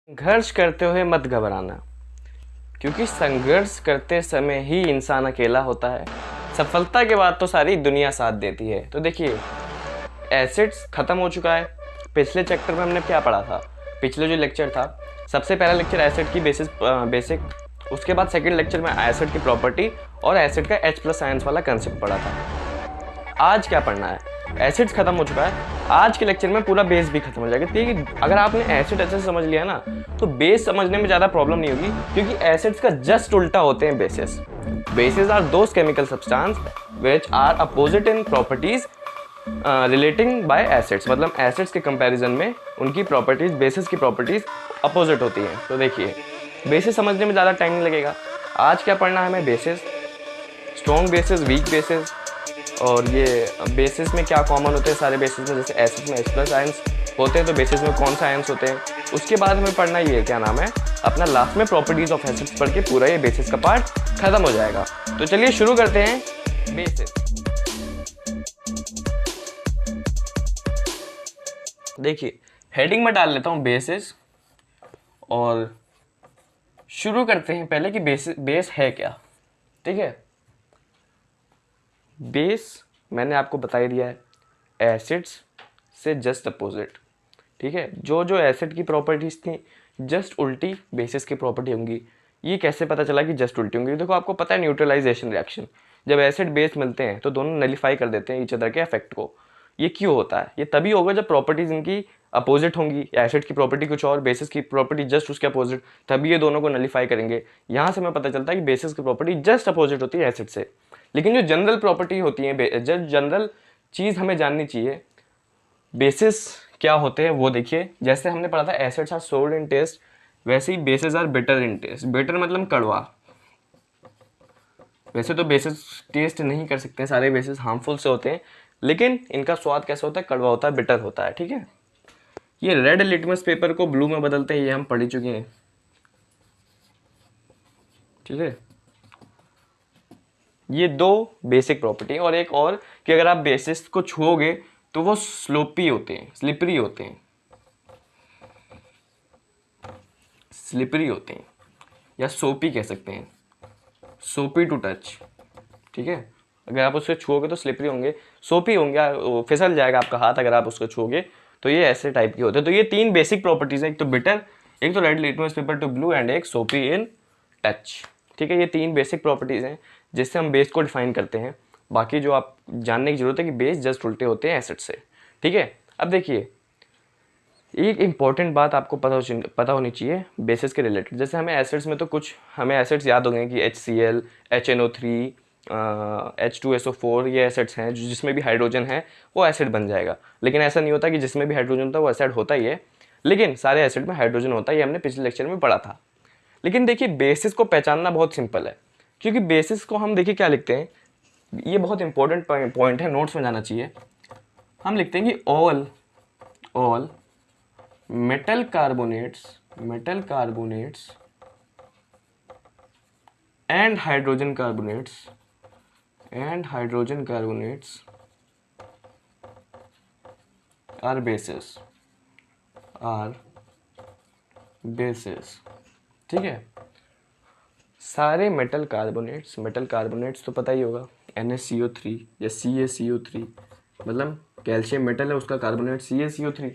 संघर्ष करते हुए मत घबराना, क्योंकि संघर्ष करते समय ही इंसान अकेला होता है। सफलता के बाद तो सारी दुनिया साथ देती है। तो देखिए, एसिड्स खत्म हो चुका है। पिछले चैप्टर में हमने क्या पढ़ा था? पिछले जो लेक्चर था, सबसे पहला लेक्चर एसिड की बेसिक, उसके बाद सेकंड लेक्चर में एसिड की प्रॉपर्टी और एसिड का H+ आयंस वाला कंसेप्ट पढ़ा था। आज क्या पढ़ना है? एसिड्स खत्म हो चुका है। आज के लेक्चर में पूरा बेस भी खत्म हो जाएगा। ठीक है, अगर आपने एसिड ऐसे समझ लिया ना, तो बेस समझने में ज़्यादा प्रॉब्लम नहीं होगी, क्योंकि एसिड्स का जस्ट उल्टा होते हैं bases. Bases are those chemical substance which are opposite in properties relating by acids. मतलब एसिड्स के कंपैरिजन में उनकी प्रॉपर्टीज, बेसिस की प्रॉपर्टीज अपोजिट होती हैं। तो देखिए, बेसिस समझने में ज़्यादा टाइम नहीं लगेगा। आज क्या पढ़ना है हमें? Bases, strong bases, weak bases, और ये बेसिस में क्या कॉमन होते हैं सारे बेसिस में। जैसे एसिड में H+ आयंस होते हैं, तो बेसिस में कौन सा आयंस होते हैं। उसके बाद हमें पढ़ना ये क्या नाम है अपना, लास्ट में प्रॉपर्टीज ऑफ एसिड्स पढ़ के पूरा ये बेसिस का पार्ट खत्म हो जाएगा। तो चलिए शुरू करते हैं बेसिस। देखिए, हेडिंग में डाल लेता हूँ बेसिस, और शुरू करते हैं पहले कि बेस है क्या। ठीक है, बेस मैंने आपको बता ही दिया है, एसिड्स से जस्ट अपोजिट। ठीक है, जो जो एसिड की प्रॉपर्टीज थी जस्ट उल्टी बेसिस की प्रॉपर्टी होंगी। ये कैसे पता चला कि जस्ट उल्टी होंगी? देखो, आपको पता है न्यूट्रलाइजेशन रिएक्शन, जब एसिड बेस मिलते हैं तो दोनों नलीफाई कर देते हैं ईच अदर के इफेक्ट को। ये क्यों होता है? ये तभी होगा जब प्रॉपर्टीज इनकी अपोजिट होंगी। एसिड की प्रॉपर्टी कुछ और, बेसिस की प्रॉपर्टी जस्ट उसके अपोजिट, तभी ये दोनों को नलीफाई करेंगे। यहाँ से हमें पता चलता है कि बेसिस की प्रॉपर्टी जस्ट अपोजिट होती है एसिड से। लेकिन जो जनरल प्रॉपर्टी होती है, जो जनरल चीज़ हमें जाननी चाहिए, बेसिस क्या होते हैं वो देखिए। जैसे हमने पढ़ा था एसिड्स आर सोर इन टेस्ट, वैसे ही bases are bitter in taste. Bitter मतलब कड़वा। वैसे तो बेसिस टेस्ट नहीं कर सकते हैं, सारे बेसिस हार्मफुल से होते हैं, लेकिन इनका स्वाद कैसा होता है? कड़वा होता है, बिटर होता है। ठीक है, ये रेड लिटमस पेपर को ब्लू में बदलते हैं, ये हम पढ़ चुके हैं। ठीक है, ये दो बेसिक प्रॉपर्टी, और एक और कि अगर आप बेसिस को छुओगे तो वो स्लोपी होते हैं, स्लिपरी होते हैं, स्लिपरी होते हैं, या सोपी कह सकते हैं, सोपी टू टच। ठीक है, अगर आप उससे छुओगे तो स्लिपरी होंगे, सोपी होंगे, फिसल जाएगा आपका हाथ अगर आप उसको छुओगे। तो ये ऐसे टाइप के होते हैं। तो ये तीन बेसिक प्रॉपर्टीज हैं, एक तो बिटर, एक तो red litmus paper two blue, and एक सोपी इन टच। ठीक है, ये तीन बेसिक प्रॉपर्टीज हैं जिससे हम बेस को डिफाइन करते हैं। बाकी जो आप जानने की जरूरत है कि बेस जस्ट उल्टे होते हैं एसिड से। ठीक है, अब देखिए, एक इम्पॉर्टेंट बात आपको पता होनी चाहिए बेसिस के रिलेटेड। जैसे हमें एसिड्स में तो कुछ हमें एसिड्स याद हो गए कि HCl, HNO3, H2SO4, ये एसिड्स हैं जिसमें भी हाइड्रोजन है वो एसिड बन जाएगा। लेकिन ऐसा नहीं होता कि जिसमें भी हाइड्रोजन होता है वो एसिड होता ही है, लेकिन सारे एसिड में हाइड्रोजन होता है, ये हमने पिछले लेक्चर में पढ़ा था। लेकिन देखिए, बेसिस को पहचानना बहुत सिंपल है, क्योंकि बेसिस को हम देखिए क्या लिखते हैं, ये बहुत इंपॉर्टेंट पॉइंट है, नोट्स में जाना चाहिए। हम लिखते हैं कि all metal carbonates and hydrogen carbonates are bases। ठीक है, सारे मेटल कार्बोनेट्स तो पता ही होगा, NaCO3 या CaCO3, मतलब कैल्शियम मेटल है उसका कार्बोनेट CaCO3।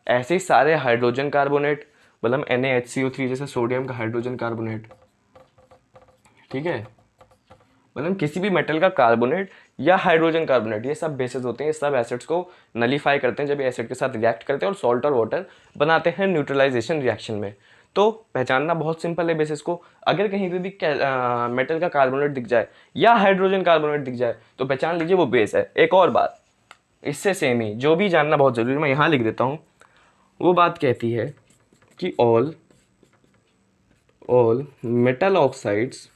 ऐसे ही सारे हाइड्रोजन कार्बोनेट, मतलब NaHCO3 जैसे सोडियम का हाइड्रोजन कार्बोनेट। ठीक है, मतलब किसी भी मेटल का कार्बोनेट या हाइड्रोजन कार्बोनेट, ये सब बेसिस होते हैं। ये सब एसिड्स को नलीफाई करते हैं जब ये एसिड के साथ रिएक्ट करते हैं और सॉल्ट और वाटर बनाते हैं न्यूट्रलाइजेशन रिएक्शन में। तो पहचानना बहुत सिंपल है बेसिस को। अगर कहीं पे भी मेटल का कार्बोनेट दिख जाए या हाइड्रोजन कार्बोनेट दिख जाए तो पहचान लीजिए वो बेस है। एक और बात इससे सेम ही जो भी जानना बहुत जरूरी है, मैं यहाँ लिख देता हूँ। वो बात कहती है कि all metal oxides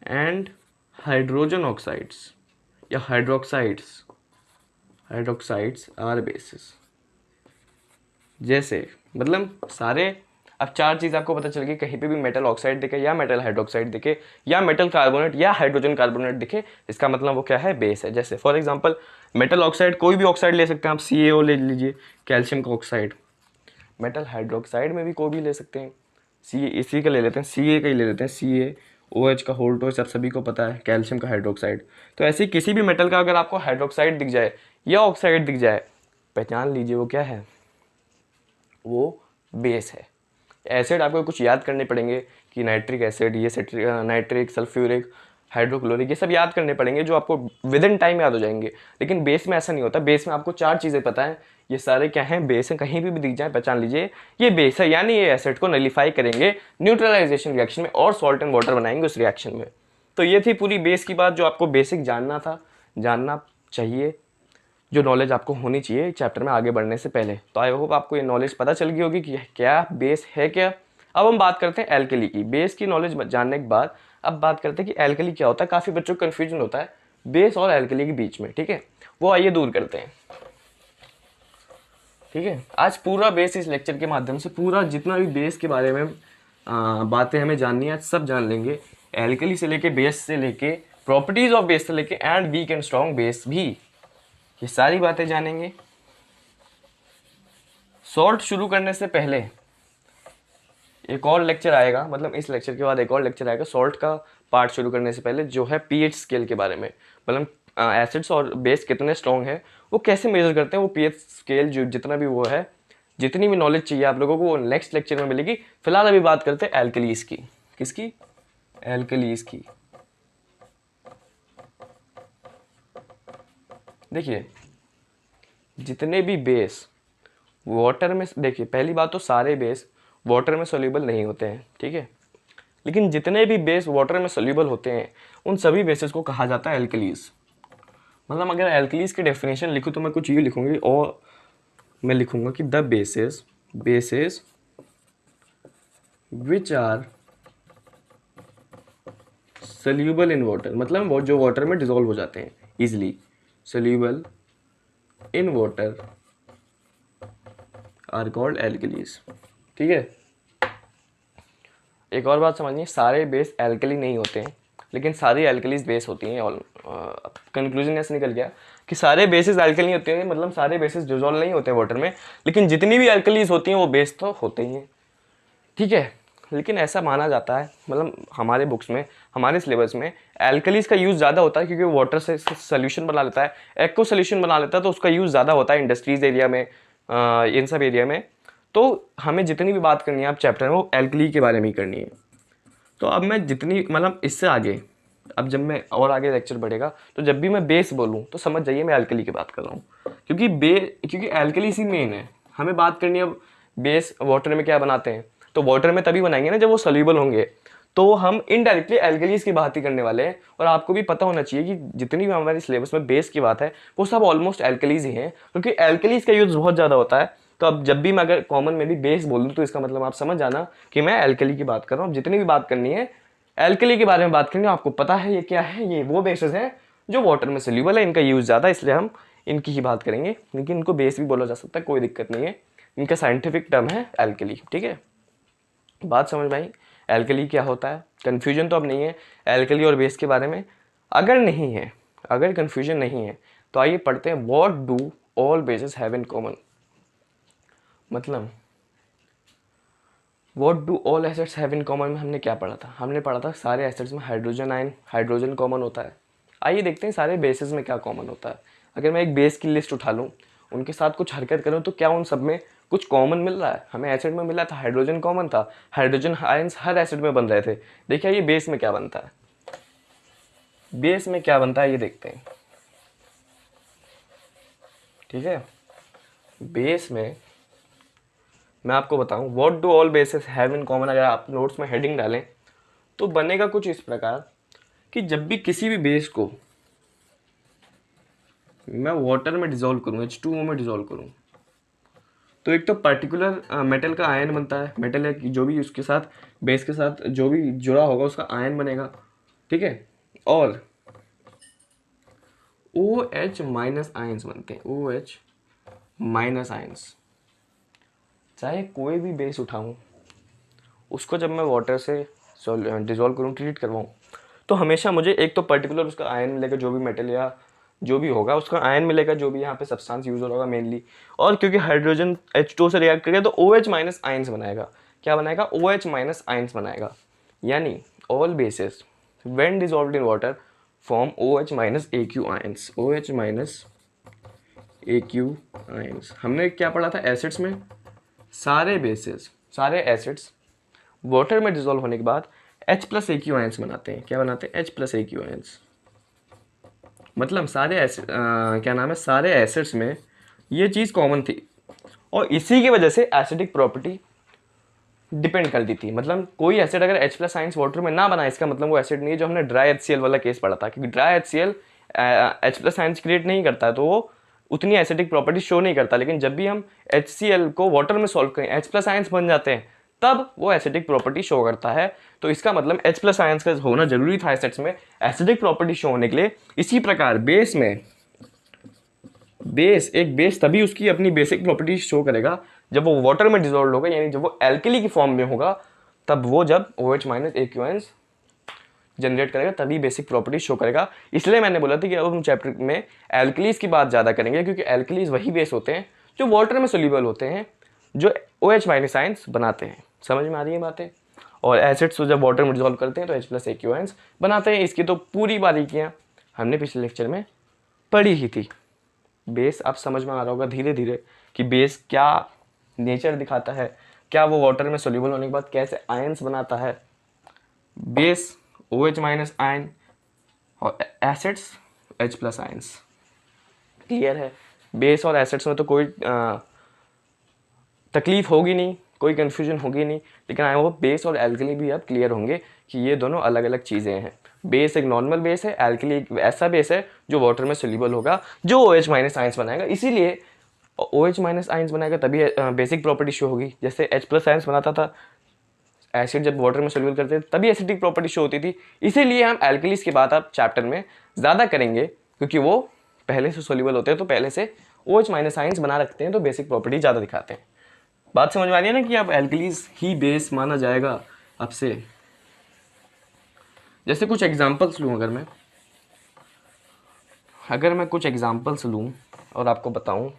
and hydrogen oxides या हाइड्रोक्साइड्स आर बेसिस। जैसे मतलब सारे, अब चार चीज़ आपको पता चल गई, कहीं पे भी मेटल ऑक्साइड दिखे या मेटल हाइड्रोक्साइड दिखे या मेटल कार्बोनेट या हाइड्रोजन कार्बोनेट दिखे, इसका मतलब वो क्या है, बेस है। जैसे फॉर एग्जांपल मेटल ऑक्साइड, कोई भी ऑक्साइड ले सकते हैं आप, CaO ले लीजिए, कैल्शियम का ऑक्साइड। मेटल हाइड्रोक्साइड में भी कोई भी ले सकते हैं, इसी का ले लेते हैं, Ca का ही ले लेते हैं, CaOH का होल्ड टू सब सभी को पता है, कैल्शियम का हाइड्रोक्साइड। तो ऐसे किसी भी मेटल का अगर आपको हाइड्रोक्साइड दिख जाए या ऑक्साइड दिख जाए, पहचान लीजिए वो क्या है, वो बेस है। एसिड आपको कुछ याद करने पड़ेंगे कि नाइट्रिक एसिड, ये नाइट्रिक, सल्फ्यूरिक, हाइड्रोक्लोरिक, ये सब याद करने पड़ेंगे जो आपको विद इन टाइम याद हो जाएंगे। लेकिन बेस में ऐसा नहीं होता, बेस में आपको चार चीज़ें पता है, ये सारे क्या हैं, बेस हैं। कहीं भी दिख जाए पहचान लीजिए ये बेस है, यानी ये एसिड को नलीफाई करेंगे न्यूट्रलाइजेशन रिएक्शन में और सॉल्ट एंड वाटर बनाएंगे उस रिएक्शन में। तो ये थी पूरी बेस की बात जो आपको बेसिक जानना था, जानना चाहिए, जो नॉलेज आपको होनी चाहिए चैप्टर में आगे बढ़ने से पहले। तो आई होप आपको ये नॉलेज पता चल गई होगी कि क्या बेस है क्या। अब हम बात करते हैं एल्कली की। बेस की नॉलेज जानने के बाद अब बात करते हैं कि एल्कली क्या होता है। काफ़ी बच्चों को कन्फ्यूजन होता है बेस और एल्कली के बीच में, ठीक है, वो आइए दूर करते हैं। ठीक है, आज पूरा बेस इस लेक्चर के माध्यम से पूरा जितना भी बेस के बारे में बातें हमें जाननी है सब जान लेंगे। एल्कली से लेके बेस से लेके प्रॉपर्टीज ऑफ बेस से लेके and weak and strong base भी, ये सारी बातें जानेंगे। सॉल्ट शुरू करने से पहले एक और लेक्चर आएगा, मतलब इस लेक्चर के बाद एक और लेक्चर आएगा सॉल्ट का पार्ट शुरू करने से पहले, जो है पीएच स्केल के बारे में। मतलब एसिड्स और बेस कितने स्ट्रॉन्ग है, वो कैसे मेजर करते हैं, वो पीएच स्केल जो जितना भी वो है, जितनी भी नॉलेज चाहिए आप लोगों को वो नेक्स्ट लेक्चर में मिलेगी। फिलहाल अभी बात करते हैं एल्कलीज की। किसकी? एल्कलीज की। देखिए जितने भी बेस वाटर में, देखिए पहली बात तो सारे बेस वाटर में सोल्यूबल नहीं होते हैं, ठीक है, लेकिन जितने भी बेस वाटर में सोल्यूबल होते हैं उन सभी बेसिस को कहा जाता है एल्कलीज। मतलब अगर एल्कलीज की डेफिनेशन लिखूँ तो मैं कुछ ये लिखूंगी, और मैं लिखूंगा कि the bases which are soluble in water, मतलब वो जो वाटर में डिजोल्व हो जाते हैं easily, soluble in water are called alkalis. ठीक है, एक और बात समझिए, सारे बेस एल्कली नहीं होते हैं लेकिन सारी एल्कलीज बेस होती हैं। और कंक्लूजन ऐसे निकल गया कि सारे बेसिस एल्कली होते हैं, मतलब सारे बेसिस डिजोल्व नहीं होते हैं वाटर में, लेकिन जितनी भी एल्कलीज होती हैं वो बेस तो होते ही हैं, ठीक है। लेकिन ऐसा माना जाता है, मतलब हमारे बुक्स में, हमारे सिलेबस में एल्कलीज का यूज़ ज़्यादा होता है क्योंकि वो वाटर से सोल्यूशन बना लेता है, एक्व सोल्यूशन बना लेता है, तो उसका यूज़ ज़्यादा होता है इंडस्ट्रीज़ एरिया में, इन सब एरिया में। तो हमें जितनी भी बात करनी है आप चैप्टर में वो एल्कली के बारे में ही करनी है। तो अब मैं जितनी, मतलब इससे आगे, अब जब मैं और आगे लेक्चर बढ़ेगा तो जब भी मैं बेस बोलूँ तो समझ जाइए मैं एल्कली की बात कर रहा हूँ, क्योंकि एल्कली ही मेन है। हमें बात करनी है अब बेस वाटर में क्या बनाते हैं, तो वाटर में तभी बनाएंगे ना जब वो सोल्यूबल होंगे, तो हम इनडायरेक्टली एल्कलीज की बात ही करने वाले हैं। और आपको भी पता होना चाहिए कि जितनी भी हमारे सिलेबस में बेस की बात है वो सब ऑलमोस्ट एल्कलीज ही हैं, क्योंकि एल्कलीज का यूज़ बहुत ज़्यादा होता है। तो अब जब भी मैं अगर कॉमन में भी बेस बोलूँ तो इसका मतलब आप समझ जाना कि मैं एल्कली की बात कर रहा हूँ। जितनी भी बात करनी है एल्कली के बारे में बात करेंगे, आपको पता है ये क्या है, ये वो बेसिस हैं जो वाटर में सोल्यूबल है, इनका यूज़ ज़्यादा, इसलिए हम इनकी ही बात करेंगे। लेकिन इनको बेस भी बोला जा सकता है, कोई दिक्कत नहीं है, इनका साइंटिफिक टर्म है एल्कली। ठीक है, बात समझ में आई एल्कली क्या होता है? कन्फ्यूजन तो अब नहीं है एल्कली और बेस के बारे में। अगर नहीं है, अगर कन्फ्यूजन नहीं है तो आइए पढ़ते हैं what do all bases have in common. मतलब what do all acids have in common में हमने क्या पढ़ा था? हमने पढ़ा था सारे एसिड्स में हाइड्रोजन आयन, हाइड्रोजन कॉमन होता है। आइए देखते हैं सारे बेसिस में क्या कॉमन होता है। अगर मैं एक बेस की लिस्ट उठा लूँ, उनके साथ कुछ हरकत करूँ, तो क्या उन सब में कुछ कॉमन मिल रहा है? हमें एसिड में मिला था हाइड्रोजन कॉमन था, हाइड्रोजन आयंस हर एसिड में बन रहे थे। देखिए ये बेस में क्या बनता है, बेस में क्या बनता है ये देखते हैं। ठीक है, बेस में मैं आपको बताऊं what do all bases have in common, अगर आप नोट्स में हेडिंग डालें तो बनेगा कुछ इस प्रकार कि जब भी किसी भी बेस को मैं वाटर में डिजोल्व करूँ, H2O में डिजोल्व करूँ, तो एक तो पर्टिकुलर मेटल का आयन बनता है, मेटल है जो भी उसके साथ बेस के साथ जो भी जुड़ा होगा उसका आयन बनेगा। ठीक है, और OH माइनस आयंस बनते हैं, OH माइनस आयंस। चाहे कोई भी बेस उठाऊं, उसको जब मैं वाटर से डिज़ोल्व करूँ, ट्रीट करवाऊँ, तो हमेशा मुझे एक तो पर्टिकुलर उसका आयन मिलेगा, जो भी मेटल या जो भी होगा उसका आयन मिलेगा, जो भी यहाँ पे सब्सटेंस यूज़ हो रहा होगा मेनली। और क्योंकि हाइड्रोजन H2 से रिएक्ट करेगा तो OH माइनस आयन्स बनाएगा। क्या बनाएगा? OH माइनस आयन्स बनाएगा। यानी all basis when dissolved in water form OH minus AQ ions. OH minus AQ ions. हमने क्या पढ़ा था एसिड्स में? सारे बेसिस, सारे एसिड्स वाटर में डिसॉल्व होने के बाद H प्लस AQ आयन्स बनाते हैं। क्या बनाते हैं? H plus AQ ions. मतलब सारे एसिड क्या नाम है, सारे एसिड्स में ये चीज़ कॉमन थी और इसी की वजह से एसिडिक प्रॉपर्टी डिपेंड करती थी। मतलब कोई एसिड अगर H प्लस आयन्स वाटर में ना बना, इसका मतलब वो एसिड नहीं है। जो हमने ड्राई HCl वाला केस पढ़ा था, क्योंकि dry HCl H plus ions create नहीं करता है तो वो उतनी एसिडिक प्रॉपर्टी शो नहीं करता। लेकिन जब भी हम HCl को वाटर में सॉल्व करें, H प्लस आयन्स बन जाते हैं, तब वो एसिडिक प्रॉपर्टी शो करता है। तो इसका मतलब H प्लस आयन्स का होना जरूरी था एसिड्स में एसिडिक प्रॉपर्टी शो होने के लिए। इसी प्रकार बेस में, एक बेस तभी उसकी अपनी बेसिक प्रॉपर्टी शो करेगा जब वो वाटर में डिसॉल्व होगा, यानी जब वो एल्कली की फॉर्म में होगा, तब वो जब OH minus AQ ions generate करेगा तभी बेसिक प्रॉपर्टी शो करेगा। इसलिए मैंने बोला था कि अब हम चैप्टर में एल्कलीज की बात ज़्यादा करेंगे, क्योंकि एल्कलीज वही बेस होते हैं जो वाटर में सोल्यूबल होते हैं, जो OH माइनस आयन्स बनाते हैं। समझ में आ रही है बातें? और एसिड्स तो जब वाटर में डिसॉल्व करते हैं तो H प्लस AQ आयन्स बनाते हैं। इसकी तो पूरी बारीकियाँ हमने पिछले लेक्चर में पढ़ी ही थी। बेस आप समझ में आ रहा होगा धीरे धीरे कि बेस क्या नेचर दिखाता है, क्या वो वाटर में सोल्यूबल होने के बाद कैसे आयन्स बनाता है। बेस OH माइनस आयन और acids H plus ions. Clear है? बेस और एसिड्स में तो कोई तकलीफ होगी नहीं, कोई कन्फ्यूजन होगी नहीं। लेकिन आई होप बेस और एल्कली भी अब क्लियर होंगे कि ये दोनों अलग अलग चीज़ें हैं। बेस एक नॉर्मल बेस है, एल्कली एक ऐसा बेस है जो वाटर में सोल्यूबल होगा, जो OH माइनस आयन्स बनाएगा। इसीलिए OH माइनस आयन्स बनाएगा तभी बेसिक प्रॉपर्टी शो होगी। जैसे H प्लस आयन्स बनाता था एसिड, जब वाटर में सोल्यूबल करते थे तभी एसिडिक प्रॉपर्टी शो होती थी। इसीलिए हम एल्कलीज की बात अब चैप्टर में ज़्यादा करेंगे, क्योंकि वो पहले से सोल्यूबल होते हैं तो पहले से OH माइनस आयन्स बना रखते हैं, तो बेसिक प्रॉपर्टी ज़्यादा दिखाते हैं। बात समझ में आ रही है ना कि अब एल्कलीज ही बेस माना जाएगा अब से। जैसे कुछ एग्जांपल्स लूँ, अगर मैं कुछ एग्जांपल्स लूँ और आपको बताऊँ,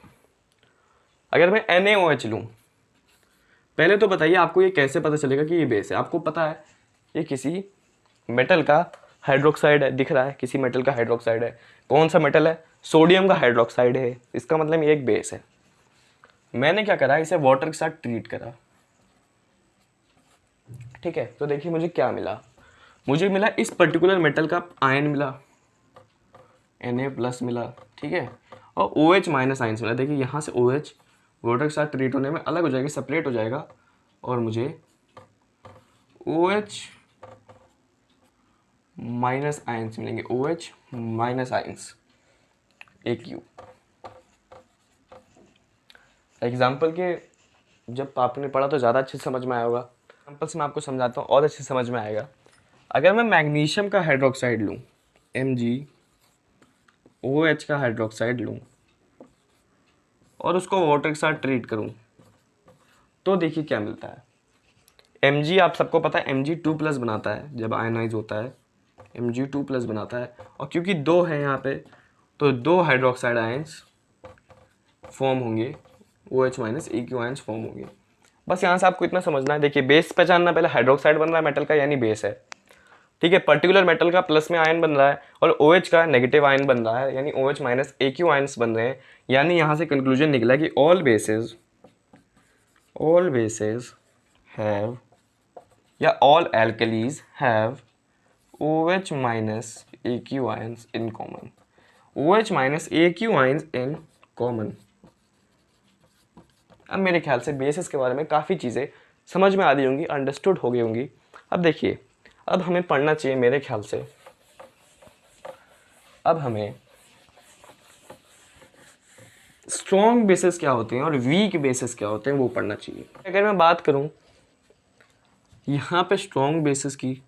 अगर मैं NaOH लूँ, पहले तो बताइए आपको ये कैसे पता चलेगा कि ये बेस है? आपको पता है ये किसी मेटल का हाइड्रोक्साइड है, दिख रहा है किसी मेटल का हाइड्रोक्साइड है। कौन सा मेटल है? सोडियम का हाइड्रोक्साइड है। इसका मतलब ये एक बेस है। मैंने क्या करा, इसे वाटर के साथ ट्रीट करा। ठीक है, तो देखिए मुझे क्या मिला। मुझे मिला इस पर्टिकुलर मेटल का आयन मिला, Na प्लस मिला, ठीक है, और OH माइनस आयन्स मिला। देखिए यहाँ से OH वाटर के साथ ट्रीट होने में अलग हो जाएगा, सेपरेट हो जाएगा, और मुझे OH माइनस आयन्स मिलेंगे, OH minus ions AQ। Example के जब आपने पढ़ा तो ज़्यादा अच्छे से समझ में आया होगा। एग्जाम्पल से मैं आपको समझाता हूँ और अच्छे से समझ में आएगा। अगर मैं मैग्नीशियम का हाइड्रोक्साइड लूँ, MgOH का हाइड्रोक्साइड लूँ और उसको वाटर के साथ ट्रीट करूँ, तो देखिए क्या मिलता है। Mg आप सबको पता है Mg2 प्लस बनाता है, जब आयनाइज होता है Mg2 प्लस बनाता है। और क्योंकि दो है यहाँ पे, तो दो हाइड्रोक्साइड आयन्स फॉर्म होंगे, OH minus AQ ions form होंगे। बस यहाँ से आपको इतना समझना है। देखिए बेस पहचानना, पहले हाइड्रोक्साइड बन रहा है मेटल का, यानी बेस है। ठीक है, पर्टिकुलर मेटल का प्लस में आयन बन रहा है और OH का नेगेटिव आयन बन रहा है, यानी OH माइनस AQ आयन्स बन रहे हैं। यानी यहाँ से कंक्लूजन निकला कि ऑल बेसेस हैव, या all alkalis have OH minus AQ ions in common. OH minus AQ ions in common. अब मेरे ख्याल से बेसिस के बारे में काफ़ी चीज़ें समझ में आ रही होंगी, अंडरस्टूड हो गई होंगी। अब देखिए, अब हमें पढ़ना चाहिए मेरे ख्याल से, अब हमें स्ट्रॉन्ग बेसिस क्या होते हैं और वीक बेसिस क्या होते हैं वो पढ़ना चाहिए। अगर मैं बात करूं यहाँ पे स्ट्रॉन्ग बेसिस की,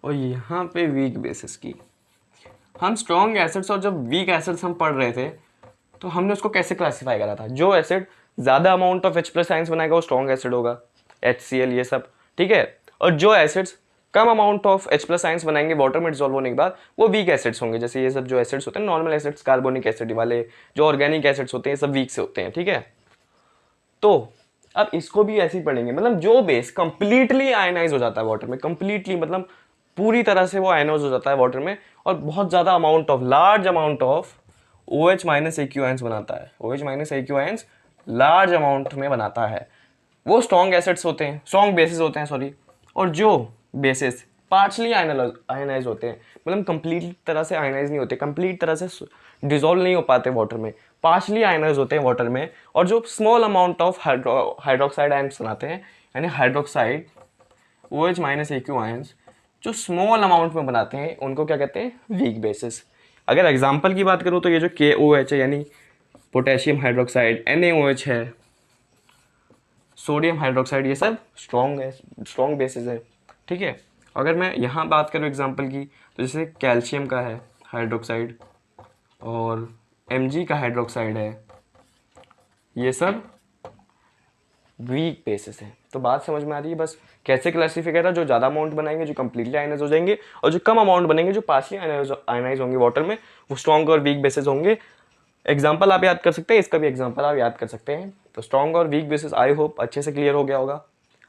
और यहाँ पे वीक बेसिस की, हम स्ट्रॉन्ग एसिड्स और जब वीक एसिड्स हम पढ़ रहे थे तो हमने उसको कैसे क्लासीफाई करा था, जो एसिड ज़्यादा अमाउंट ऑफ H+ आयंस बनाएगा वो स्ट्रॉन्ग एसिड होगा, HCl ये सब, ठीक है। और जो acids come amount of H+ ions बनाएंगे वाटर में डिसॉल्व होने के बाद, वो वीक एसिड्स होंगे। जैसे ये सब जो एसिड्स होते हैं नॉर्मल एसिड्स, कार्बोनिक एसिड वाले जो ऑर्गेनिक एसिड्स होते हैं, ये सब वीक से होते हैं, ठीक है। तो अब इसको भी ऐसे ही पढ़ेंगे, मतलब जो बेस कंप्लीटली आयनाइज हो जाता है वाटर में, कंप्लीटली मतलब पूरी तरह से वो आयनाइज हो जाता है वाटर में, और बहुत ज़्यादा amount of, large amount of OH- AQ ions बनाता है, OH- AQ ions large amount में बनाता है, वो स्ट्रॉन्ग एसिड्स होते हैं, स्ट्रॉन्ग बेसिस होते हैं, सॉरी। और जो बेसिस पार्शली आयनाइज होते हैं, मतलब कंप्लीट तरह से आयनाइज नहीं होते, कंप्लीट तरह से डिजोल्व नहीं हो पाते वाटर में, पार्शली आयनाइज होते हैं वाटर में, और जो small amount of hydroxide ions बनाते हैं, यानी हाइड्रोक्साइड OH- AQ आयंस जो स्मॉल अमाउंट में बनाते हैं, उनको क्या कहते हैं, वीक बेसिस। अगर एग्जांपल की बात करूँ तो ये जो KOH है यानी पोटेशियम हाइड्रोक्साइड, NaOH है, सोडियम हाइड्रोक्साइड, ये सब स्ट्रॉन्ग बेसिस है, ठीक है। अगर मैं यहाँ बात करूँ एग्जांपल की, तो जैसे कैल्शियम का है हाइड्रोक्साइड और Mg का हाइड्रोक्साइड है, ये सब वीक बेसिस है। तो बात समझ में आ रही है बस कैसे क्लासीफाई करा, जो ज़्यादा अमाउंट बनाएंगे जो कंप्लीटली आयनाइज हो जाएंगे, और जो कम अमाउंट बनेंगे जो पार्शली आयनाइज होंगे वाटर में, वो स्ट्रॉन्ग और वीक बेसिस होंगे। एग्जाम्पल आप याद कर सकते हैं, इसका भी एग्जाम्पल आप याद कर सकते हैं। तो स्ट्रॉन्ग और वीक बेसिस आई होप अच्छे से क्लियर हो गया होगा।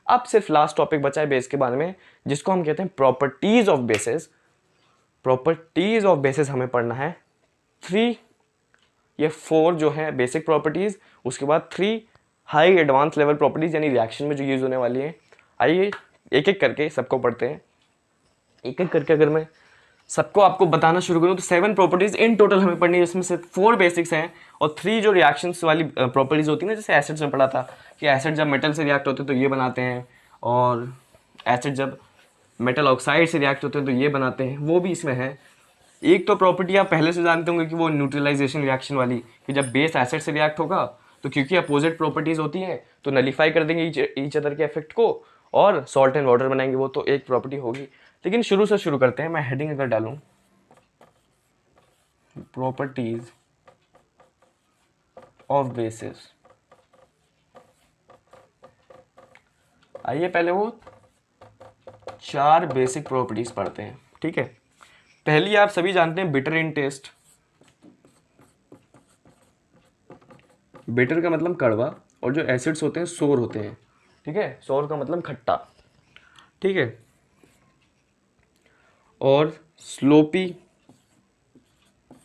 अब सिर्फ लास्ट टॉपिक बचा है बेस के बारे में, जिसको हम कहते हैं properties of basis. Properties of basis हमें पढ़ना है 3 या 4 जो है बेसिक प्रॉपर्टीज, उसके बाद 3 हाई एडवांस लेवल प्रॉपर्टीज यानी रिएक्शन में जो यूज होने वाली है। आइए एक एक करके सबको पढ़ते हैं। एक एक करके अगर मैं सबको आपको बताना शुरू करूँ तो 7 प्रॉपर्टीज इन टोटल हमें पढ़नी है, जिसमें से 4 बेसिक्स हैं और 3 जो रिएक्शंस वाली प्रॉपर्टीज होती है ना, जैसे एसिड्स में पढ़ा था कि एसिड जब मेटल से रिएक्ट होते हैं तो ये बनाते हैं, और एसिड जब मेटल ऑक्साइड से रिएक्ट होते हैं तो ये बनाते हैं, वो भी इसमें है। एक तो प्रॉपर्टी आप पहले से जानते होंगे कि वो न्यूट्रलाइजेशन रिएक्शन वाली, कि जब बेस एसिड से रिएक्ट होगा तो क्योंकि अपोजिट प्रॉपर्टीज होती हैं तो नलीफाई कर देंगे ईच अदर के इफेक्ट को, और सॉल्ट एंड वाटर बनाएंगे, वो तो एक प्रॉपर्टी होगी। लेकिन शुरू से शुरू करते हैं, मैं हेडिंग अगर डालूं प्रॉपर्टीज ऑफ बेसिस, आइए पहले वो 4 बेसिक प्रॉपर्टीज पढ़ते हैं, ठीक है। पहली आप सभी जानते हैं बिटर इन टेस्ट। बिटर का मतलब कड़वा, और जो एसिड्स होते हैं सोर होते हैं, ठीक है। सोर का मतलब खट्टा, ठीक है। और स्लोपी,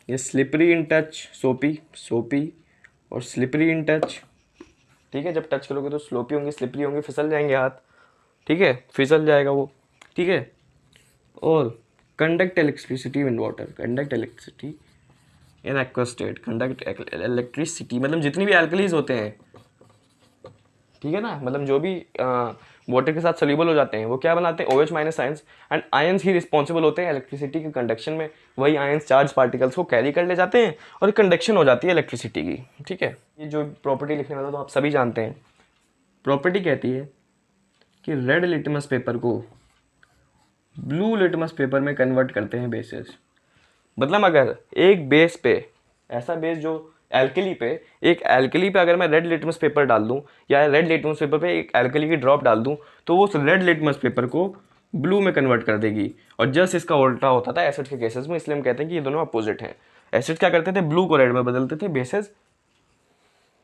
ये स्लिपरी इन टच, सोपी और स्लिपरी इन टच, ठीक है। जब टच करोगे तो स्लोपी होंगे, स्लिपरी होंगे, फिसल जाएंगे हाथ, ठीक है, फिसल जाएगा वो, ठीक है। और conduct electricity in water, conduct electricity in aqueous state, conduct electricity मतलब जितनी भी एल्कलीज होते हैं, ठीक है ना, मतलब जो भी वाटर के साथ सोल्यूबल हो जाते हैं वो क्या बनाते हैं, OH- ions, and ions he responsible होते हैं इलेक्ट्रिसिटी के कंडक्शन में। वही आयंस चार्ज पार्टिकल्स को कैरी कर ले जाते हैं और कंडक्शन हो जाती है इलेक्ट्रिसिटी की, ठीक है। ये जो प्रॉपर्टी लिखने वाला तो आप सभी जानते हैं। प्रॉपर्टी कहती है कि रेड लिटमस पेपर को ब्लू लिटमस पेपर में कन्वर्ट करते हैं बेसिस। मतलब अगर एक बेस पे, ऐसा बेस जो एल्कली पे, एक एल्कली पे अगर मैं रेड लिटमस पेपर डाल दूं, या रेड लिटमस पेपर पे एक एल्कली की ड्रॉप डाल दूं, तो वो उस रेड लिटमस पेपर को ब्लू में कन्वर्ट कर देगी। और जस्ट इसका उल्टा होता था एसिड के केसेस में, इसलिए हम कहते हैं कि ये दोनों अपोजिट हैं। एसिड क्या करते थे, ब्लू को रेड में बदलते थे, बेसिस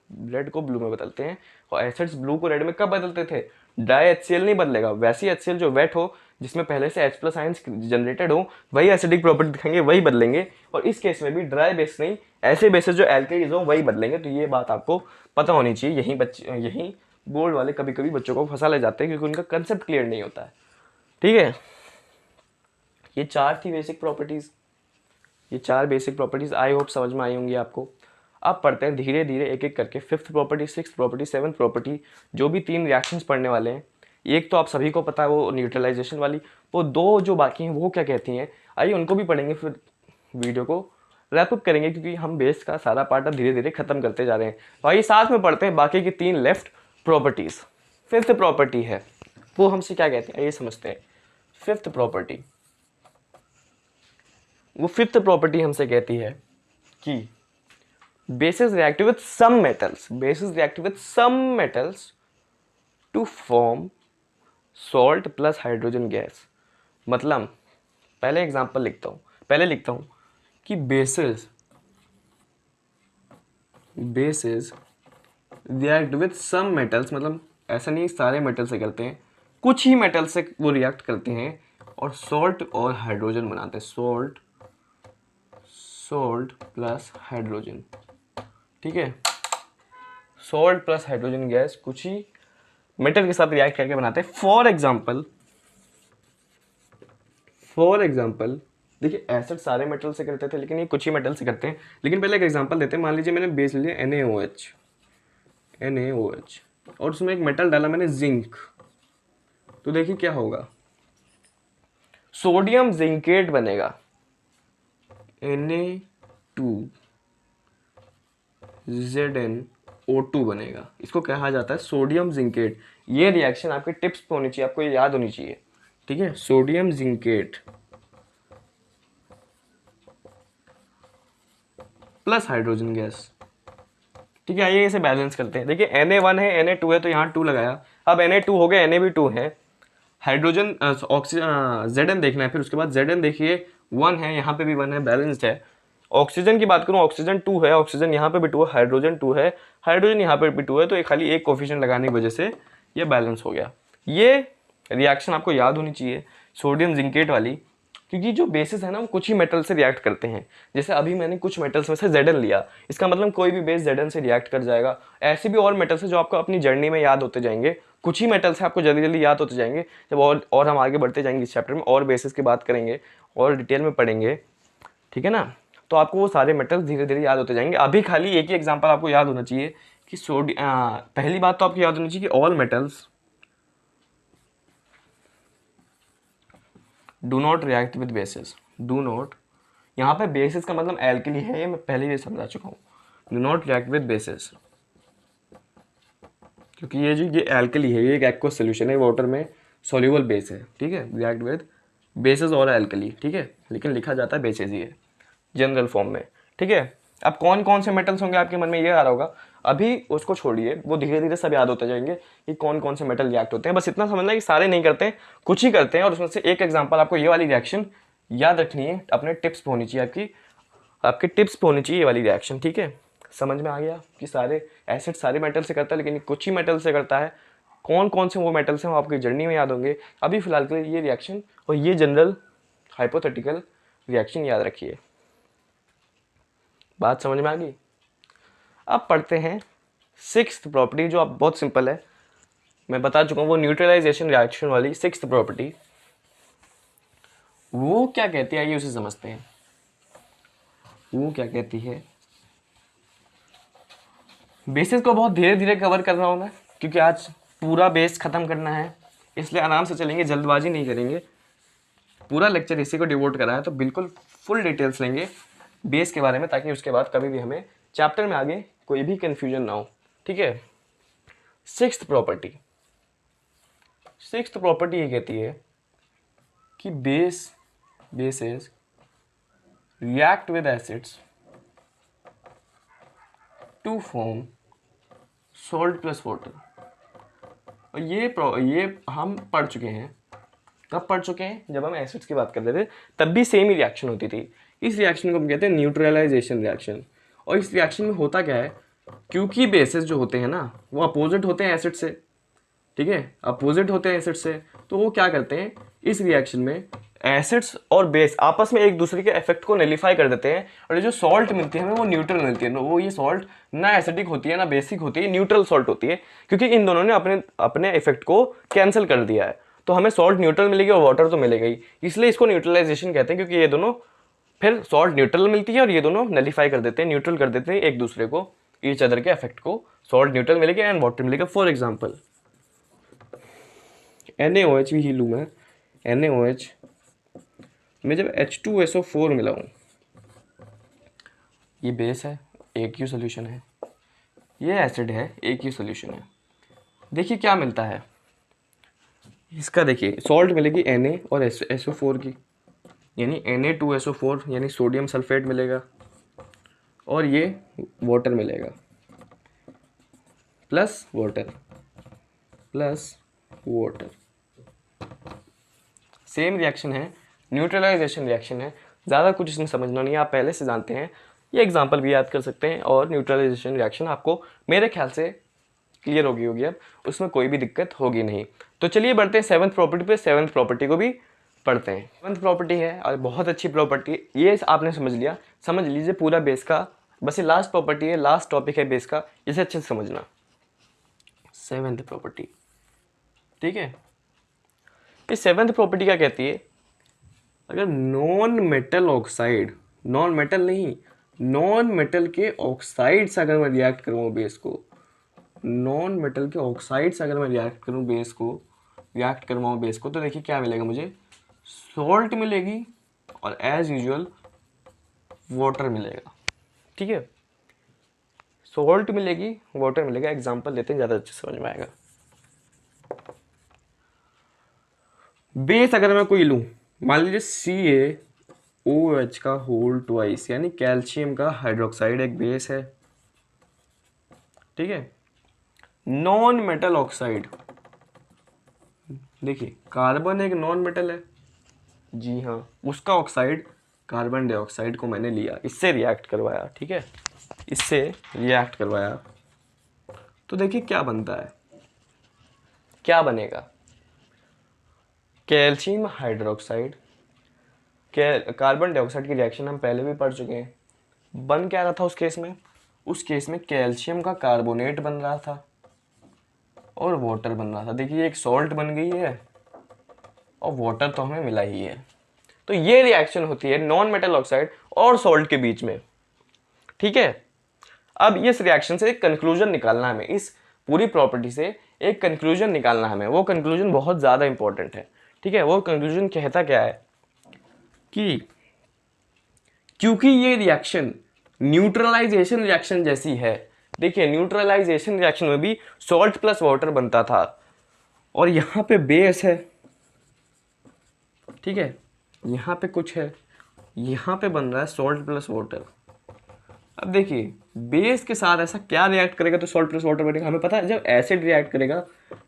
रेड को ब्लू में बदलते हैं। और एसिड्स ब्लू को रेड में कब बदलते थे, ड्राई HCl नहीं बदलेगा, वैसी HCl जो वेट हो, जिसमें पहले से H+ आयंस जनरेटेड हो, वही एसिडिक प्रॉपर्टी दिखाएंगे, वही बदलेंगे। और इस केस में भी ड्राई बेस नहीं, ऐसे बेसिस जो एल्कलीज हो वही बदलेंगे। तो ये बात आपको पता होनी चाहिए। यही बोर्ड वाले कभी कभी बच्चों को फंसा ले जाते हैं क्योंकि उनका कंसेप्ट क्लियर नहीं होता है, ठीक है। ये 4 थी बेसिक प्रॉपर्टीज, ये 4 बेसिक प्रॉपर्टीज आई होप समझ में आई होंगी आपको। अब पढ़ते हैं धीरे धीरे एक एक करके 5th property, 6th property, 7th property, जो भी 3 रिएक्शंस पढ़ने वाले हैं। एक तो आप सभी को पता है वो न्यूट्रलाइजेशन वाली, वो 2 जो बाकी हैं वो क्या कहती हैं, आइए उनको भी पढ़ेंगे, फिर वीडियो को रैप अप करेंगे क्योंकि हम बेस का सारा पार्ट अब धीरे धीरे खत्म करते जा रहे हैं। तो आइए साथ में पढ़ते हैं बाकी की 3 लेफ्ट प्रॉपर्टीज। 5th प्रॉपर्टी है वो हमसे क्या कहते हैं, आइए समझते हैं। 5th प्रॉपर्टी, वो 5th प्रॉपर्टी हमसे कहती है कि bases react with some metals to form salt plus hydrogen gas। मतलब पहले एग्जांपल लिखता हूँ कि bases react with some metals, मतलब ऐसा नहीं सारे मेटल से करते हैं, कुछ ही मेटल से वो रिएक्ट करते हैं और सॉल्ट और हाइड्रोजन बनाते हैं, सॉल्ट प्लस हाइड्रोजन। ठीक है, सॉल्ट प्लस हाइड्रोजन गैस कुछ ही मेटल के साथ रिएक्ट करके बनाते हैं। फॉर एग्जाम्पल देखिए, एसिड सारे मेटल से करते थे लेकिन ये कुछ ही मेटल से करते हैं। लेकिन पहले एक एग्जांपल देते हैं। मान लीजिए मैंने बेस लिया NaOH और उसमें एक मेटल डाला मैंने जिंक, तो देखिए क्या होगा, सोडियम जिंकेट बनेगा, Na2ZnO2 बनेगा। इसको कहा जाता है सोडियम जिंकेट। ये रिएक्शन आपके टिप्स पे होनी चाहिए, आपको ये याद होनी चाहिए। ठीक है, sodium zincate plus hydrogen gas. ठीक है, आइए इसे बैलेंस करते हैं। देखिए Na1 है, Na2 है, तो यहाँ 2 लगाया। अब Na2 हो गया, Na भी 2 है, हाइड्रोजन ऑक्सीजन Zn देखना है। फिर उसके बाद Zn देखिए 1 है, यहाँ पे भी 1 है, बैलेंस्ड है। ऑक्सीजन की बात करूँ, ऑक्सीजन 2 है, ऑक्सीजन यहाँ पे भी 2 है, हाइड्रोजन 2 है, हाइड्रोजन यहाँ पे भी 2 है, तो खाली एक कोफिशिएंट लगाने की वजह से ये बैलेंस हो गया। ये रिएक्शन आपको याद होनी चाहिए, सोडियम जिंकेट वाली, क्योंकि जो बेसिस है ना वो कुछ ही मेटल से रिएक्ट करते हैं। जैसे अभी मैंने कुछ मेटल्स में से Zn लिया, इसका मतलब कोई भी बेस Zn से रिएक्ट कर जाएगा। ऐसे भी और मेटल्स है जो आपको अपनी जर्नी में याद होते जाएंगे, कुछ ही मेटल्स है आपको जल्दी जल्दी याद होते जाएंगे। जब और हम आगे बढ़ते जाएंगे इस चैप्टर में, और बेसिस की बात करेंगे और डिटेल में पढ़ेंगे, ठीक है ना, तो आपको वो सारे मेटल्स धीरे धीरे याद होते जाएंगे। अभी खाली एक ही एग्जाम्पल आपको याद होना चाहिए कि पहली बात तो आपको याद होनी चाहिए कि all metals do not react with basis. Do not, यहाँ पे बेसिस का मतलब एल्कली है, ये मैं पहले ही समझा चुका हूँ। Do not react with basis, क्योंकि ये एल्कली है, ये एक एक्वस सोल्यूशन है, वाटर में सॉल्युबल बेस है। ठीक है, रिएक्ट विद बेसिस और एल्कली। ठीक है, लेकिन लिखा जाता है बेसिस ही है जनरल फॉर्म में। ठीक है, अब कौन कौन से मेटल्स होंगे आपके मन में ये आ रहा होगा, अभी उसको छोड़िए, वो धीरे धीरे सब याद होते जाएंगे कि कौन कौन से मेटल रिएक्ट होते हैं। बस इतना समझना कि सारे नहीं करते हैं, कुछ ही करते हैं, और उसमें से एक एग्जाम्पल आपको ये वाली रिएक्शन याद रखनी है, अपने टिप्स पे होनी चाहिए, आपके टिप्स पे होनी चाहिए ये वाली रिएक्शन। ठीक है, समझ में आ गया कि सारे एसिड सारे मेटल से करता है लेकिन कुछ ही मेटल से करता है। कौन कौन से वो मेटल्स हैं वो आपकी जर्नी में याद होंगे। अभी फिलहाल के लिए ये रिएक्शन और ये जनरल हाइपोथेटिकल रिएक्शन याद रखिए। बात समझ में आ गई। अब पढ़ते हैं सिक्स्थ प्रॉपर्टी, जो अब बहुत सिंपल है, मैं बता चुका हूँ, वो न्यूट्रलाइजेशन रिएक्शन वाली सिक्स्थ प्रॉपर्टी। वो क्या कहती है ये उसे समझते हैं। वो क्या कहती है, बेसिस को बहुत धीरे धीरे कवर कर रहा हूँ मैं, क्योंकि आज पूरा बेस खत्म करना है, इसलिए आराम से चलेंगे, जल्दबाजी नहीं करेंगे। पूरा लेक्चर इसी को डिवोट करा है, तो बिल्कुल फुल डिटेल्स लेंगे बेस के बारे में, ताकि उसके बाद कभी भी हमें चैप्टर में आगे कोई भी कंफ्यूजन ना हो। ठीक है, सिक्स्थ प्रॉपर्टी ये कहती है कि bases react with acids to form salt plus water. और ये हम पढ़ चुके हैं। कब पढ़ चुके हैं? जब हम एसिड्स की बात कर रहे थे, तब भी सेम ही रिएक्शन होती थी। इस रिएक्शन को हम कहते हैं न्यूट्रलाइजेशन रिएक्शन। और इस रिएक्शन में होता क्या है, क्योंकि बेसिस जो होते हैं ना वो अपोजिट होते हैं एसिड से, ठीक है, अपोजिट होते हैं एसिड से, तो वो क्या करते हैं इस रिएक्शन में, एसिड्स और बेस आपस में एक दूसरे के इफेक्ट को नलिफाई कर देते हैं, और ये जो सॉल्ट मिलती है हमें वो न्यूट्रल मिलती है। वो ये सॉल्ट ना एसिडिक होती है ना बेसिक होती है, न्यूट्रल सॉल्ट होती है, क्योंकि इन दोनों ने अपने इफेक्ट को कैंसिल कर दिया है। तो हमें सॉल्ट न्यूट्रल मिलेगी और वाटर तो मिलेगा ही, इसलिए इसको न्यूट्रलाइजेशन कहते हैं, क्योंकि ये दोनों फिर सॉल्ट न्यूट्रल मिलती है और ये दोनों नलिफाई कर देते हैं, न्यूट्रल कर देते हैं एक दूसरे को, ईच अदर के इफेक्ट को। सॉल्ट न्यूट्रल मिलेगा एंड वाटर मिलेगा। फॉर एग्जाम्पल NaOH भी ही लूँ मैं, NaOH में जब H2SO4 मिलाऊँ, ये बेस है, एक ही सोल्यूशन है, ये एसिड है, एक ही सोल्यूशन है। देखिए क्या मिलता है इसका, देखिए सॉल्ट मिलेगी Na और SO4 की, यानी Na2SO4 यानी सोडियम सल्फेट मिलेगा, और ये वाटर मिलेगा, plus water plus water. Same reaction है, न्यूट्रलाइजेशन रिएक्शन है, ज़्यादा कुछ इसमें समझना नहीं है, आप पहले से जानते हैं। ये एग्जांपल भी याद कर सकते हैं और न्यूट्रलाइजेशन रिएक्शन आपको मेरे ख्याल से क्लियर होगी अब, उसमें कोई भी दिक्कत होगी नहीं। तो चलिए बढ़ते हैं सेवन्थ प्रॉपर्टी पे, सेवन्थ प्रॉपर्टी को भी पढ़ते हैं। सेवन्थ प्रॉपर्टी है और बहुत अच्छी प्रॉपर्टी, ये आपने समझ लिया, समझ लीजिए पूरा बेस का, बस ये लास्ट प्रॉपर्टी है, लास्ट टॉपिक है बेस का, इसे अच्छे से समझना। सेवन्थ प्रॉपर्टी, ठीक है। ये सेवन्थ प्रॉपर्टी क्या कहती है, अगर non metal oxide, non metal नहीं, नॉन मेटल के ऑक्साइड से अगर मैं रिएक्ट करूँ बेस को, नॉन मेटल के ऑक्साइड से अगर मैं रिएक्ट करूँ बेस को, रिएक्ट करवाऊँ बेस को, तो देखिए क्या मिलेगा मुझे, सॉल्ट मिलेगी और एज यूजुअल वाटर मिलेगा, ठीक है। सॉल्ट मिलेगी, वाटर मिलेगा। एग्जांपल लेते हैं, ज़्यादा अच्छे समझ में आएगा। बेस अगर मैं कोई लूँ, मान लीजिए CaOH का होल ट्वाइस, यानी कैल्शियम का हाइड्रोक्साइड एक बेस है, ठीक है। नॉन मेटल ऑक्साइड, देखिए कार्बन एक नॉन मेटल है, जी हाँ, उसका ऑक्साइड कार्बन डाइऑक्साइड को मैंने लिया, इससे रिएक्ट करवाया, ठीक है, इससे रिएक्ट करवाया, तो देखिए क्या बनता है, क्या बनेगा, कैल्शियम हाइड्रोक्साइड, कार्बन डाइऑक्साइड की रिएक्शन हम पहले भी पढ़ चुके हैं। बन क्या रहा था उस केस में, उस केस में कैल्शियम का कार्बोनेट बन रहा था और वाटर बन रहा था। देखिए एक सॉल्ट बन गई है और वाटर तो हमें मिला ही है। तो ये रिएक्शन होती है नॉन मेटल ऑक्साइड और सॉल्ट के बीच में, ठीक है। अब इस रिएक्शन से एक कंक्लूजन निकालना हमें, इस पूरी प्रॉपर्टी से एक कंक्लूजन निकालना हमें, वो कंक्लूजन बहुत ज़्यादा इंपॉर्टेंट है, ठीक है। वो कंक्लूजन कहता क्या है कि क्योंकि ये रिएक्शन न्यूट्रलाइजेशन रिएक्शन जैसी है, देखिए न्यूट्रलाइजेशन रिएक्शन में भी सॉल्ट प्लस वाटर बनता था और यहाँ पे बेस है, ठीक है, यहाँ पे कुछ है, यहाँ पे बन रहा है सॉल्ट प्लस वाटर। अब देखिए बेस के साथ ऐसा क्या रिएक्ट करेगा तो सॉल्ट प्लस वाटर बनेगा, हमें पता है जब एसिड रिएक्ट करेगा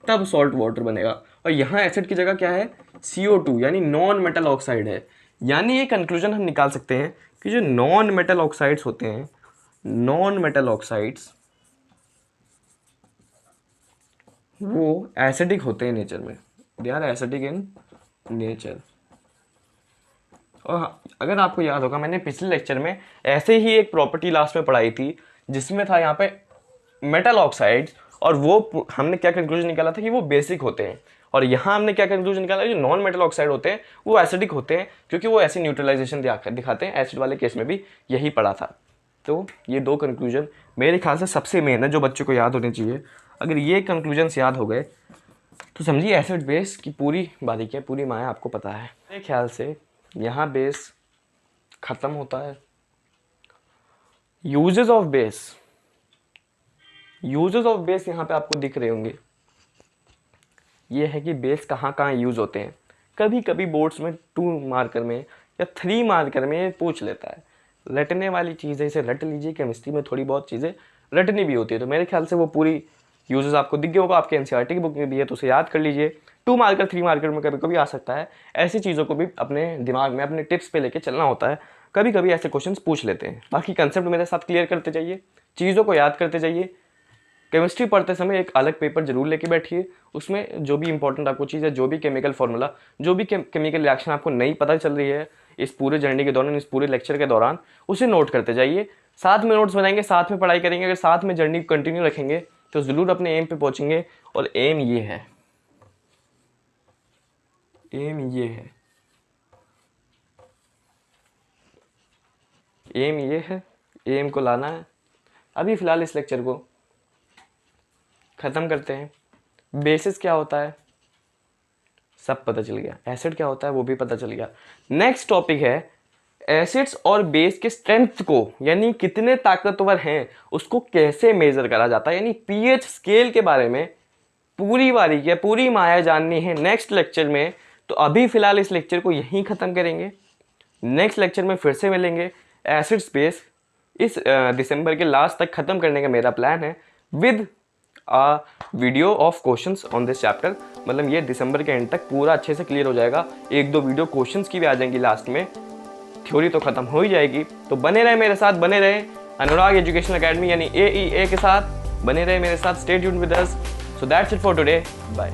तब सॉल्ट वाटर बनेगा, और यहाँ एसिड की जगह क्या है, CO2 यानी नॉन मेटल ऑक्साइड है। यानी ये कंक्लूजन हम निकाल सकते हैं कि जो नॉन मेटल ऑक्साइड्स होते हैं, नॉन मेटल ऑक्साइड्स वो एसिडिक होते हैं नेचर में, they are acidic in nature. और अगर आपको याद होगा मैंने पिछले लेक्चर में ऐसे ही एक प्रॉपर्टी लास्ट में पढ़ाई थी जिसमें था यहाँ पे मेटल ऑक्साइड्स, और वो हमने क्या कंक्लूजन निकाला था कि वो बेसिक होते हैं, और यहाँ हमने क्या कंक्लूजन निकाला, जो नॉन मेटल ऑक्साइड होते हैं वो एसिडिक होते हैं क्योंकि वो ऐसी न्यूट्रलाइजेशन दिखाते हैं। एसिड वाले केस में भी यही पढ़ा था। तो ये दो कंक्लूजन मेरे ख्याल से सबसे मेन है जो बच्चों को याद होने चाहिए। अगर ये कंक्लूजन याद हो गए तो समझिए एसिड बेस की पूरी बारीकी, पूरी माया आपको पता है। मेरे ख्याल से यहाँ बेस ख़त्म होता है। Uses of base, uses of base यहाँ पे आपको दिख रहे होंगे। ये है कि बेस कहाँ कहाँ यूज़ होते हैं। कभी कभी बोर्ड्स में 2 मार्कर में या 3 मार्कर में ये पूछ लेता है, रटने वाली चीज़ है, इसे रट लीजिए। केमिस्ट्री में थोड़ी बहुत चीज़ें रटनी भी होती है, तो मेरे ख्याल से वो पूरी यूजेस आपको दिख गया होगा, आपके एनसीईआरटी की बुक में भी है, तो उसे याद कर लीजिए। 2 मार्कर 3 मार्कर में कभी कभी आ सकता है। ऐसी चीज़ों को भी अपने दिमाग में अपने टिप्स पे लेके चलना होता है, कभी कभी ऐसे क्वेश्चंस पूछ लेते हैं। बाकी कंसेप्ट मेरे साथ क्लियर करते जाइए, चीज़ों को याद करते जाइए। केमिस्ट्री पढ़ते समय एक अलग पेपर जरूर लेके बैठिए, उसमें जो भी इंपॉर्टेंट आपको चीज़ है, जो भी केमिकल फार्मूला, जो भी केमिकल रिएक्शन आपको नहीं पता चल रही है इस पूरे जर्नी के दौरान, इस पूरे लेक्चर के दौरान, उसे नोट करते जाइए। साथ में नोट्स बनाएंगे, साथ में पढ़ाई करेंगे। अगर साथ में जर्नी कंटिन्यू रखेंगे तो ज़रूर अपने एम पे पहुंचेंगे। और एम ये है, एम ये है, एम ये है, एम को लाना है। अभी फ़िलहाल इस लेक्चर को ख़त्म करते हैं। बेसिस क्या होता है सब पता चल गया, एसिड क्या होता है वो भी पता चल गया। नेक्स्ट टॉपिक है एसिड्स और बेस के स्ट्रेंथ को, यानी कितने ताकतवर हैं उसको कैसे मेजर करा जाता है, यानी पीएच स्केल के बारे में पूरी बारीकी, पूरी माया जाननी है नेक्स्ट लेक्चर में। तो अभी फ़िलहाल इस लेक्चर को यहीं ख़त्म करेंगे। नेक्स्ट लेक्चर में फिर से मिलेंगे एसिड्स बेस इस दिसंबर के लास्ट तक ख़त्म करने का मेरा प्लान है with a video of questions on this chapter. मतलब ये दिसंबर के एंड तक पूरा अच्छे से क्लियर हो जाएगा। 1-2 वीडियो क्वेश्चंस की भी आ जाएंगी लास्ट में, थ्योरी तो ख़त्म हो ही जाएगी। तो बने रहे मेरे साथ, बने रहे अनुराग एजुकेशन अकेडमी यानी AEA के साथ, बने रहे मेरे साथ। Stay tuned with us. So that's it for today, bye.